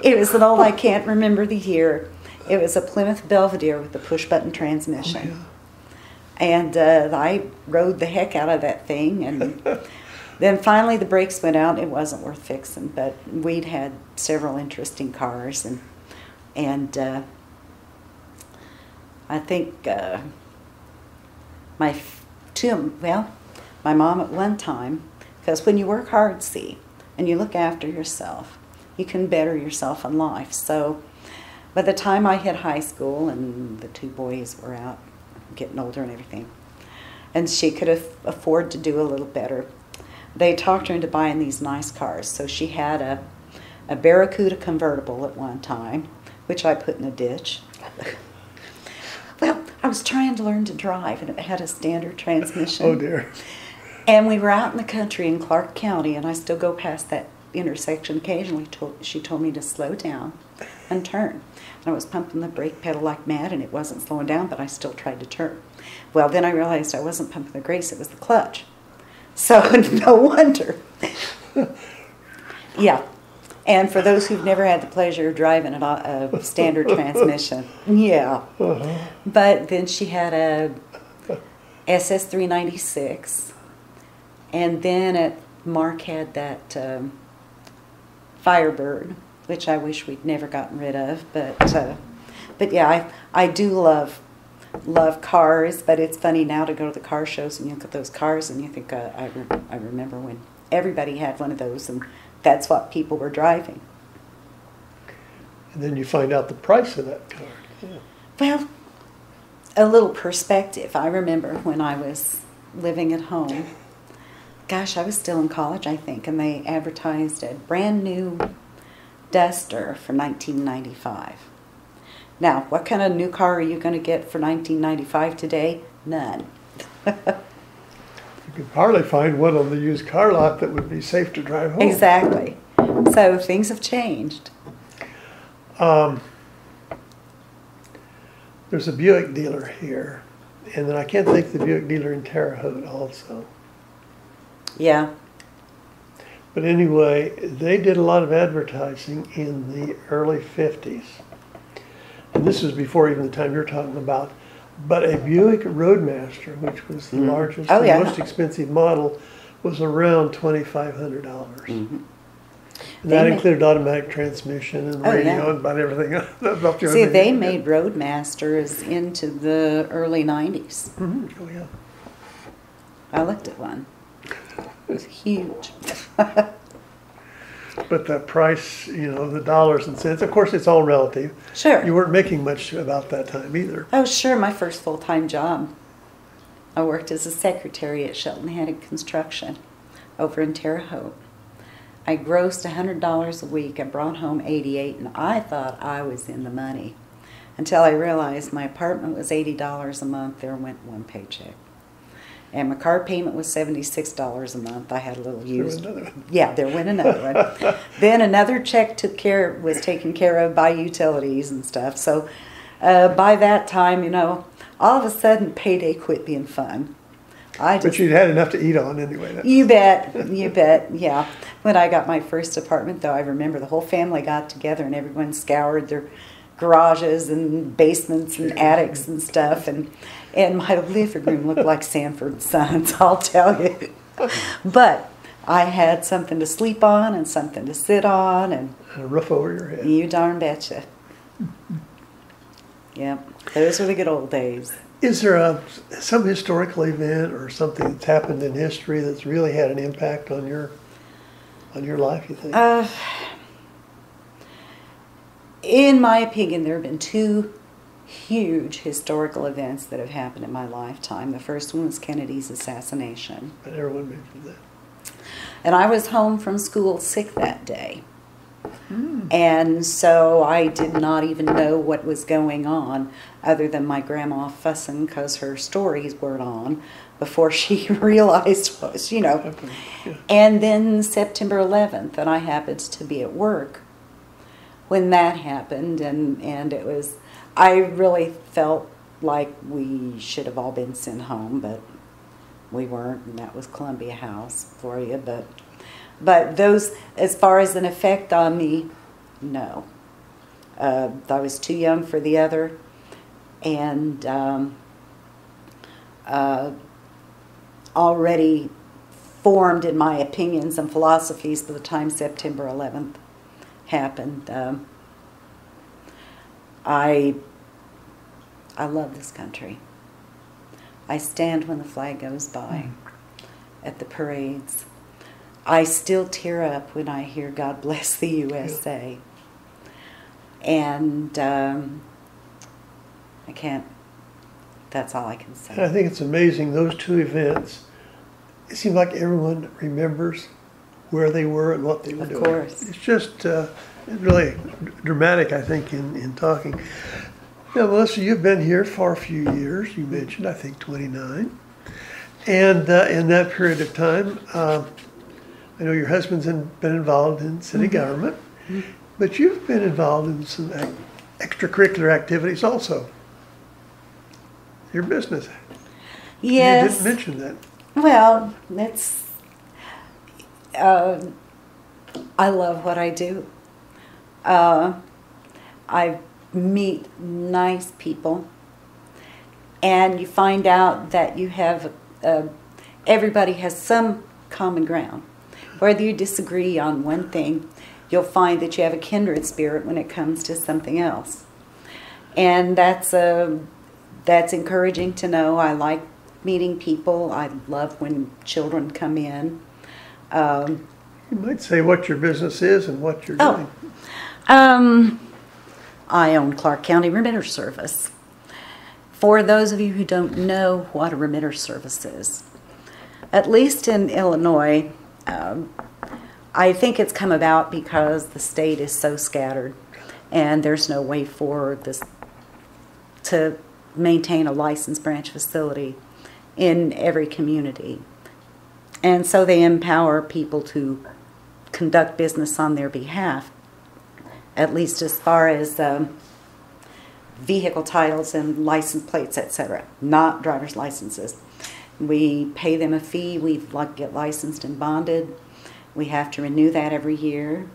It was an old, I can't remember the year. It was a Plymouth Belvedere with a push-button transmission. Oh, yeah. And I rode the heck out of that thing, and then finally the brakes went out. It wasn't worth fixing, but we'd had several interesting cars, and I think my mom at one time, because when you work hard, and you look after yourself, you can better yourself in life. So by the time I hit high school and the two boys were out getting older and everything, and she could afford to do a little better, they talked her into buying these nice cars. So she had a Barracuda convertible at one time, which I put in a ditch. Well, I was trying to learn to drive, and it had a standard transmission. Oh, dear. And we were out in the country in Clark County, and I still go past that intersection occasionally. She told me to slow down and turn. And I was pumping the brake pedal like mad, and it wasn't slowing down, but I still tried to turn. Well, then I realized I wasn't pumping the brakes, it was the clutch. So, no wonder. Yeah. And for those who've never had the pleasure of driving a standard transmission, yeah. But then she had a SS 396, and then Mark had that Firebird, which I wish we'd never gotten rid of. But yeah, I do love cars. But it's funny now to go to the car shows and you look at those cars and you think, I remember when everybody had one of those, and that's what people were driving. And then you find out the price of that car. Yeah. Well, a little perspective. I remember when I was living at home. Gosh, I was still in college, I think, and they advertised a brand new Duster for $19.95. Now, what kind of new car are you going to get for $19.95 today? None. You could hardly find one on the used car lot that would be safe to drive home. Exactly. So things have changed. There's a Buick dealer here, and then I can't think of the Buick dealer in Terre Haute also. Yeah. But anyway, they did a lot of advertising in the early 50s. And this was before even the time you're talking about. But a Buick Roadmaster, which was the largest and most expensive model, was around $2,500. Mm-hmm. And that included automatic transmission and radio and about everything else. See, they made Roadmasters into the early 90s. Mm-hmm. Oh, yeah. I looked at one. It was huge. But the price, the dollars and cents, of course, it's all relative. Sure. You weren't making much about that time either. Oh, sure. My first full-time job, I worked as a secretary at Shelton Haddock Construction over in Terre Haute. I grossed $100 a week. I brought home $88, and I thought I was in the money until I realized my apartment was $80 a month. There went one paycheck. And my car payment was $76 a month. I had a little used. There went another one. Yeah, there went another one. Then another check was taken care of by utilities and stuff. So by that time, all of a sudden payday quit being fun. But you'd had enough to eat on anyway. You bet, yeah. When I got my first apartment, though, I remember the whole family got together and everyone scoured their garages and basements and attics and stuff, and my living room looked like Sanford Sons, I'll tell you. But I had something to sleep on and something to sit on, and a roof over your head. You darn betcha. Yep, those were the good old days. Is there some historical event or something that's happened in history that's really had an impact on your life, you think? In my opinion, there have been two huge historical events that have happened in my lifetime. The first one was Kennedy's assassination. But everyone mentioned that. And I was home from school sick that day. And so I did not even know what was going on other than my grandma fussing because her stories weren't on before she realized what was, Yeah. And then September 11th, and I happened to be at work when that happened, and it was, I really felt like we should have all been sent home, but we weren't, and that was Columbia House for you, but those, as far as an effect on me, no. I was too young for the other, and already formed in my opinions and philosophies by the time September 11th happened. I love this country. I stand when the flag goes by at the parades. I still tear up when I hear God Bless the USA. And I can't, that's all I can say. And I think it's amazing, those two events, it seems like everyone remembers where they were and what they were doing. Of course. It's just really dramatic, I think, in talking. Now, Melissa, you've been here for a few years. You mentioned, I think, 29. And in that period of time, I know your husband's been involved in city government, but you've been involved in some extracurricular activities also. Your business. Yes. You didn't mention that. Well, that's, I love what I do. I meet nice people, and you find out that you have, everybody has some common ground. Whether you disagree on one thing, you'll find that you have a kindred spirit when it comes to something else. And that's encouraging to know. I like meeting people. I love when children come in. You might say what your business is and what you're doing. I own Clark County Remitter Service. For those of you who don't know what a remitter service is, at least in Illinois, I think it's come about because the state is so scattered and there's no way for this to maintain a licensed branch facility in every community. And so they empower people to conduct business on their behalf, at least as far as vehicle titles and license plates, etc., not driver's licenses. We pay them a fee. We get licensed and bonded. We have to renew that every year,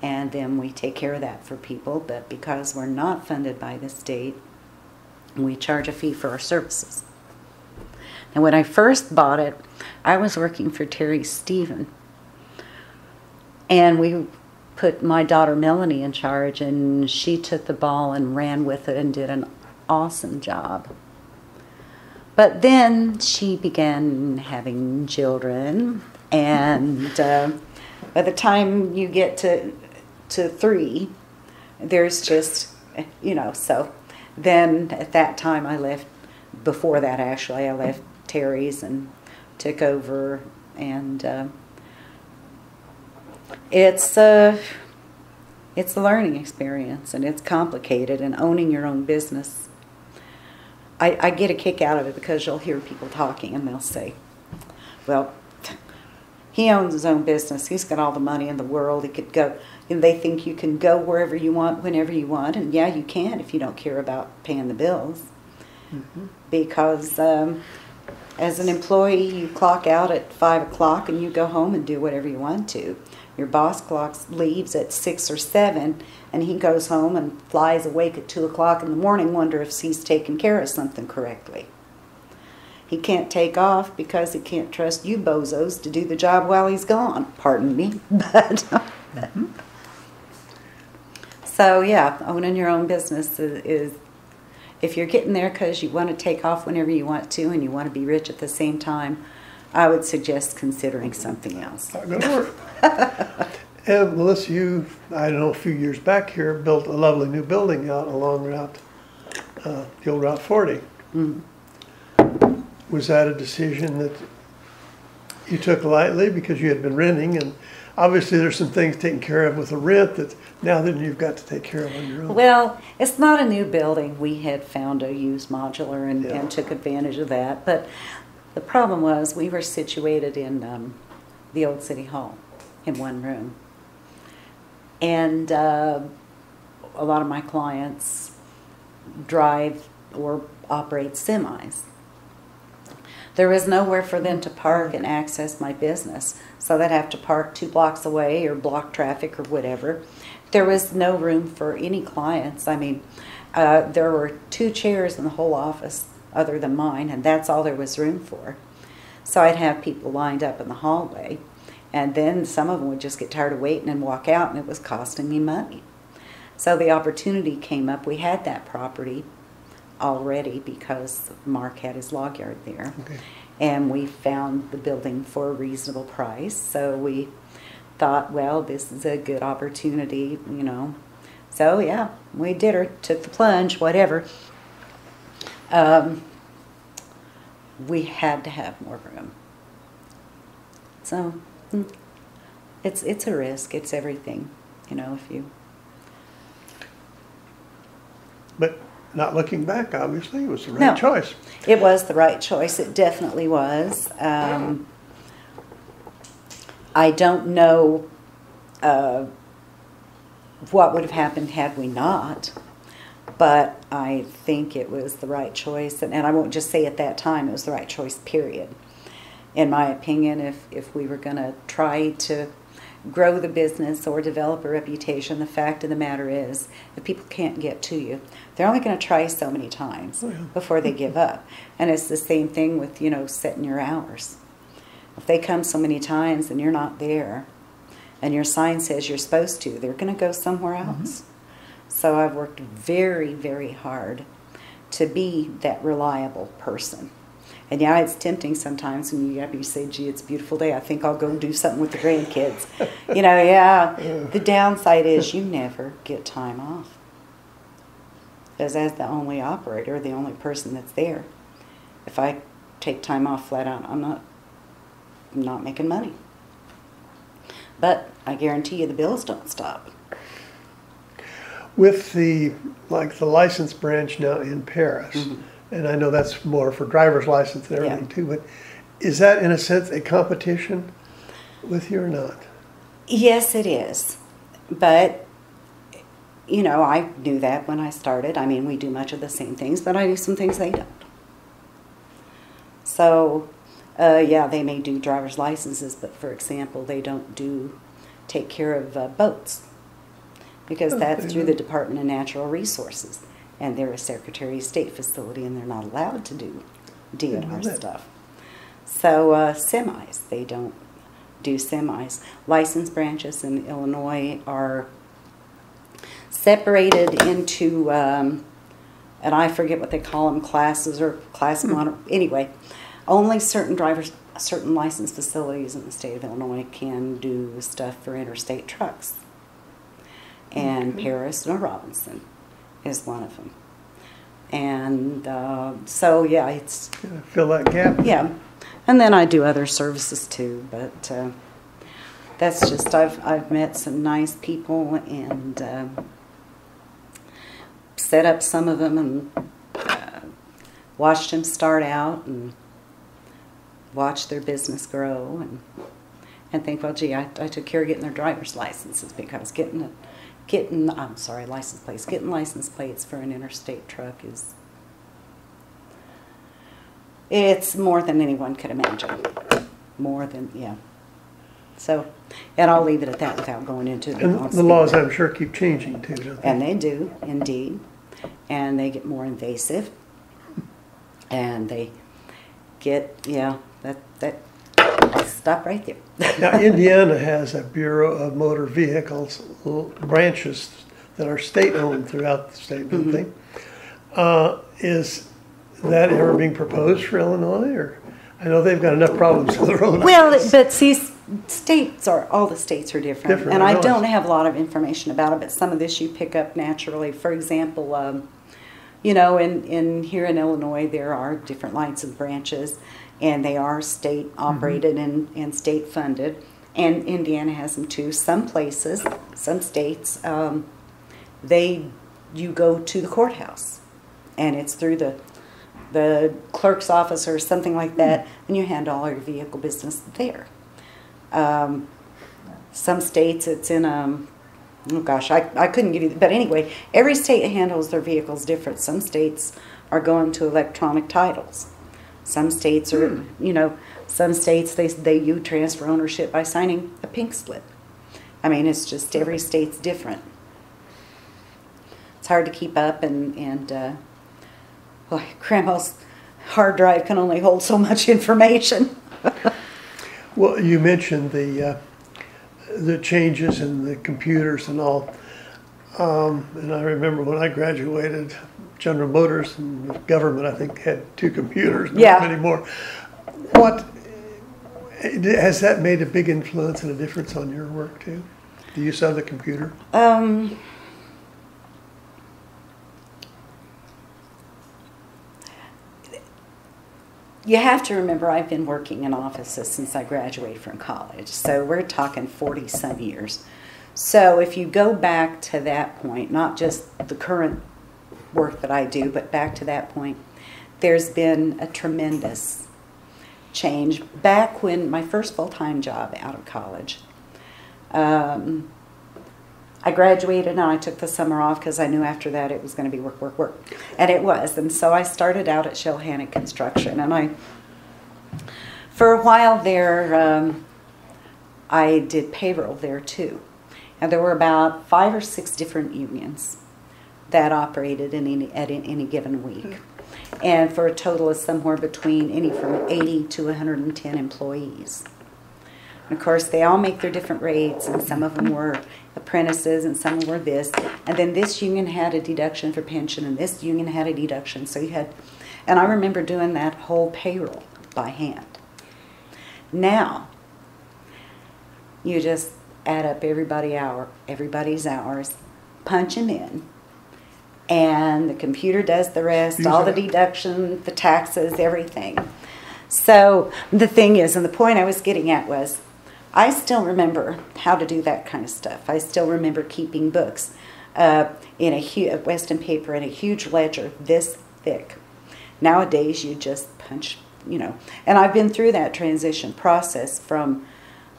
and then we take care of that for people. But because we're not funded by the state, we charge a fee for our services. And when I first bought it, I was working for Terry Stephen, and we put my daughter Melanie in charge, and she took the ball and ran with it and did an awesome job. But then she began having children, and by the time you get to 3, there's just, so then at that time I left. Before that, actually, I left Terry's and took over, and it's a learning experience, and it's complicated, and owning your own business. I get a kick out of it because you'll hear people talking and they'll say, well, he owns his own business. He's got all the money in the world. He could go, and they think you can go wherever you want, whenever you want. And yeah, you can if you don't care about paying the bills. Mm-hmm. Because as an employee, you clock out at 5 o'clock and you go home and do whatever you want to. Your boss leaves at 6 or 7, and he goes home and flies awake at 2 o'clock in the morning, wonder if he's taking care of something correctly. He can't take off because he can't trust you bozos to do the job while he's gone. Pardon me, but so yeah, owning your own business is if you're getting there because you want to take off whenever you want to and you want to be rich at the same time, I would suggest considering something else. Not going to work. And Melissa, you, I don't know, a few years back here, built a lovely new building out along Route, the old Route 40. Mm. Was that a decision that you took lightly because you had been renting? And obviously there's some things taken care of with the rent that now then you've got to take care of on your own. Well, it's not a new building. We had found a used modular and took advantage of that. But the problem was we were situated in the old city hall in one room. And a lot of my clients drive or operate semis. There was nowhere for them to park and access my business, so they'd have to park 2 blocks away or block traffic or whatever. There was no room for any clients. I mean, there were 2 chairs in the whole office other than mine, and that's all there was room for. So I'd have people lined up in the hallway, and then some of them would just get tired of waiting and walk out, and it was costing me money. So the opportunity came up. We had that property already because Mark had his log yard there. Okay. And we found the building for a reasonable price. So we thought, well, this is a good opportunity, So yeah, we did her, took the plunge, whatever. We had to have more room. So it's a risk. It's everything, if you. But not looking back, obviously, it was the right No. choice. It was the right choice. It definitely was. I don't know what would have happened had we not, but I think it was the right choice. And I won't just say at that time it was the right choice, period. In my opinion, if we were going to try to grow the business or develop a reputation, the fact of the matter is if people can't get to you, they're only going to try so many times before they give up. And it's the same thing with, you know, setting your hours. If they come so many times and you're not there and your sign says you're supposed to, they're going to go somewhere else. So I've worked very, very hard to be that reliable person. And yeah, it's tempting sometimes when you get up and you say, gee, it's a beautiful day. I think I'll go do something with the grandkids. You know, yeah. The downside is you never get time off. Because as the only operator, the only person that's there, if I take time off flat out, I'm not making money. But I guarantee you the bills don't stop. With the license branch now in Paris, and I know that's more for driver's license and everything too, but is that in a sense a competition with you or not? Yes, it is. But, you know, I knew that when I started. I mean, we do much of the same things, but I do some things they don't. So, yeah, they may do driver's licenses, but for example, they don't take care of boats. Because that's through the Department of Natural Resources. And they're a Secretary of State facility, and they're not allowed to do DNR stuff. So semis, they don't do semis. License branches in Illinois are separated into, and I forget what they call them, classes or class model. Anyway, only certain licensed facilities in the state of Illinois can do stuff for interstate trucks. And Paris or Robinson is one of them. And so, yeah, it's... Fill that gap. Yeah. And then I do other services too, but that's just, I've met some nice people and set up some of them and watched them start out and watched their business grow and think, well, gee, I took care of getting their driver's licenses because getting license plates. Getting license plates for an interstate truck it's more than anyone could imagine. More than, yeah. So, and I'll leave it at that without going into it. And the laws, I'm sure, keep changing too, don't they? And they do, indeed. And they get more invasive. And they get, yeah, I'll stop right there. Now, Indiana has a Bureau of Motor Vehicles, branches that are state-owned throughout the state, don't they? Is that ever being proposed for Illinois? Or I know they've got enough problems of their own. Well, but see, all the states are different. And I don't have a lot of information about it, but some of this you pick up naturally. For example, you know, here in Illinois, there are different license branches, and they are state operated and state funded. And Indiana has them too. Some places, some states, you go to the courthouse, and it's through the clerk's office or something like that, and you handle all your vehicle business there. Some states it's in oh gosh, I couldn't give you, but anyway, every state handles their vehicles different. Some states are going to electronic titles. Some states are, you know, some states you transfer ownership by signing a pink slip. I mean, it's just every state's different. It's hard to keep up, and Grandma's hard drive can only hold so much information. Well, you mentioned the changes in the computers and all, and I remember when I graduated, General Motors and the government, I think, had 2 computers, not many more. What has that made a big influence and a difference on your work too? The use of the computer? You have to remember, I've been working in offices since I graduated from college, so we're talking 40-some years. So if you go back to that point, not just the current work that I do, but back to that point, there's been a tremendous change. Back when my first full-time job out of college, I graduated and I took the summer off because I knew after that it was going to be work, work, work. And it was. And so I started out at Shellhannock Construction. And for a while there, I did payroll there too. And there were about 5 or 6 different unions that operated at any given week. And for a total of somewhere between from 80 to 110 employees. And of course, they all make their different rates, and some of them were apprentices, and some were this. And then this union had a deduction for pension, and this union had a deduction. So you had, and I remember doing that whole payroll by hand. Now, you just add up everybody's hours, punch them in, and the computer does the rest, all the deduction, the taxes, everything. So the thing is, and the point I was getting at was, I still remember how to do that kind of stuff. I still remember keeping books in a Weston paper in a huge ledger this thick. Nowadays, you just punch, and I've been through that transition process from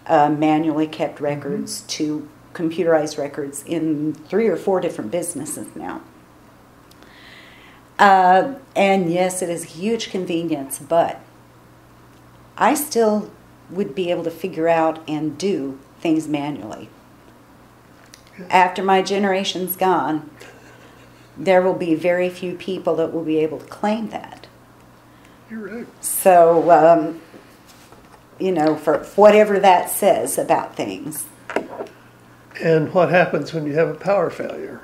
manually kept records to computerized records in 3 or 4 different businesses now. And yes, it is a huge convenience, but I still would be able to figure out and do things manually. After my generation's gone, there will be very few people that will be able to claim that. You're right. So, for whatever that says about things. And what happens when you have a power failure?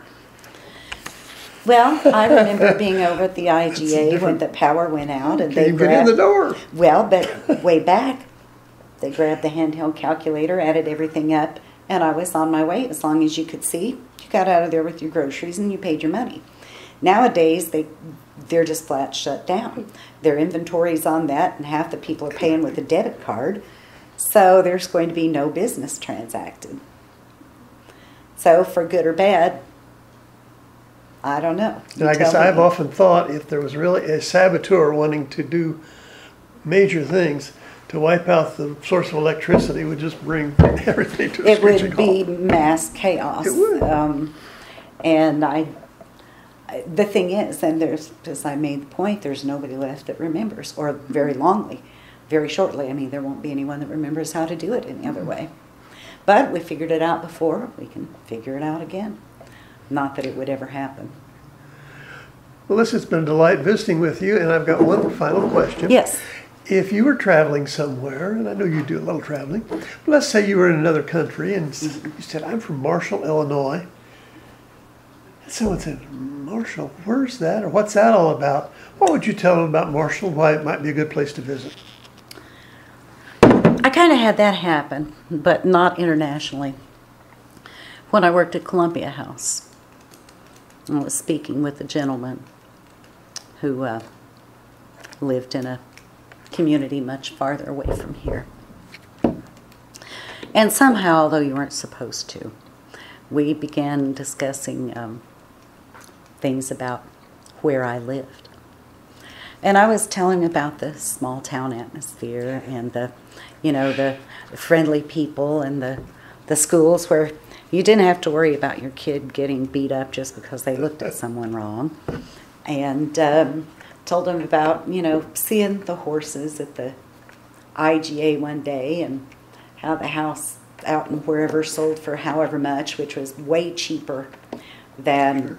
Well, I remember being over at the IGA when the power went out, and they get in the door. Well, but way back, they grabbed the handheld calculator, added everything up, and I was on my way. As long as you could see, you got out of there with your groceries and you paid your money. Nowadays, they're just flat shut down. Their inventory's on that, and half the people are paying with a debit card, so there's going to be no business transacted. So, for good or bad, I don't know. And I guess I've often thought if there was really a saboteur wanting to do major things, to wipe out the source of electricity would just bring everything to a screeching halt. It would be mass chaos. It would. And the thing is, and as I made the point, there's nobody left that remembers, or very shortly. I mean, there won't be anyone that remembers how to do it any other way. But we figured it out before. We can figure it out again. Not that it would ever happen. Well, this has been a delight visiting with you, and I've got one final question. Yes. If you were traveling somewhere, and I know you do a little traveling, but let's say you were in another country and you said, I'm from Marshall, Illinois. And someone said, Marshall, where's that? Or what's that all about? What would you tell them about Marshall, why it might be a good place to visit? I kind of had that happen, but not internationally. When I worked at Columbia House, I was speaking with a gentleman who lived in a community much farther away from here. And somehow, although you weren't supposed to, we began discussing things about where I lived. And I was telling about the small town atmosphere and the friendly people and the schools where you didn't have to worry about your kid getting beat up just because they looked at someone wrong. And told them about, seeing the horses at the IGA one day and how the house out in wherever sold for however much, which was way cheaper than,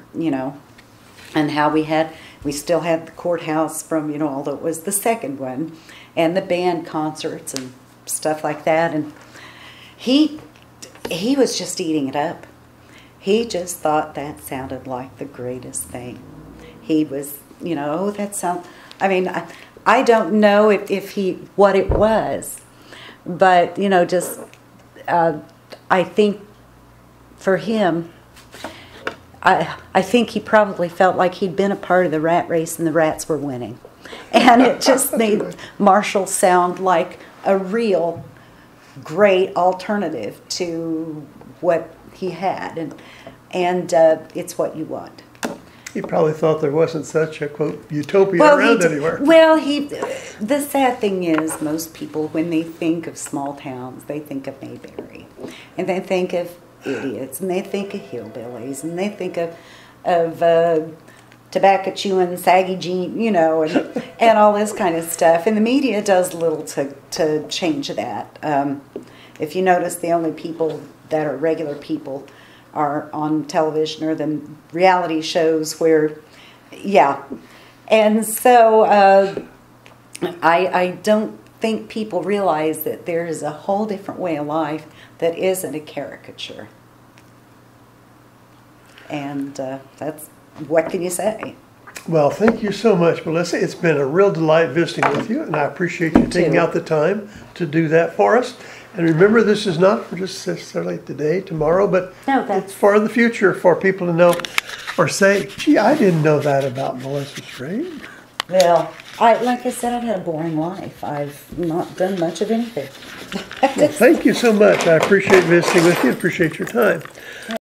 and how we still had the courthouse from, although it was the second one, and the band concerts and stuff like that. And he was just eating it up. He just thought that sounded like the greatest thing. He was, that sounds, I don't know what it was, but, I think for him, I think he probably felt like he'd been a part of the rat race and the rats were winning. And it just made Marshall sound like a real great alternative to what he had. And it's what you want. He probably thought there wasn't such a, quote, utopia around anywhere. Well, the sad thing is, most people, when they think of small towns, they think of Mayberry. And they think of idiots, and they think of hillbillies, and they think of tobacco chewing, saggy jean, you know, and all this kind of stuff. And the media does little to change that. If you notice, the only people that are regular people are on television or the reality shows where, yeah. And so I don't think people realize that there is a whole different way of life that isn't a caricature. And that's, what can you say? Well, thank you so much, Melissa. It's been a real delight visiting with you, and I appreciate you taking out the time to do that for us. And remember, this is not for just necessarily today, tomorrow, but it's for the future, for people to know or say, gee, I didn't know that about Melissa Strait. Well, like I said, I've had a boring life. I've not done much of anything. Well, thank you so much. I appreciate visiting with you. Appreciate your time.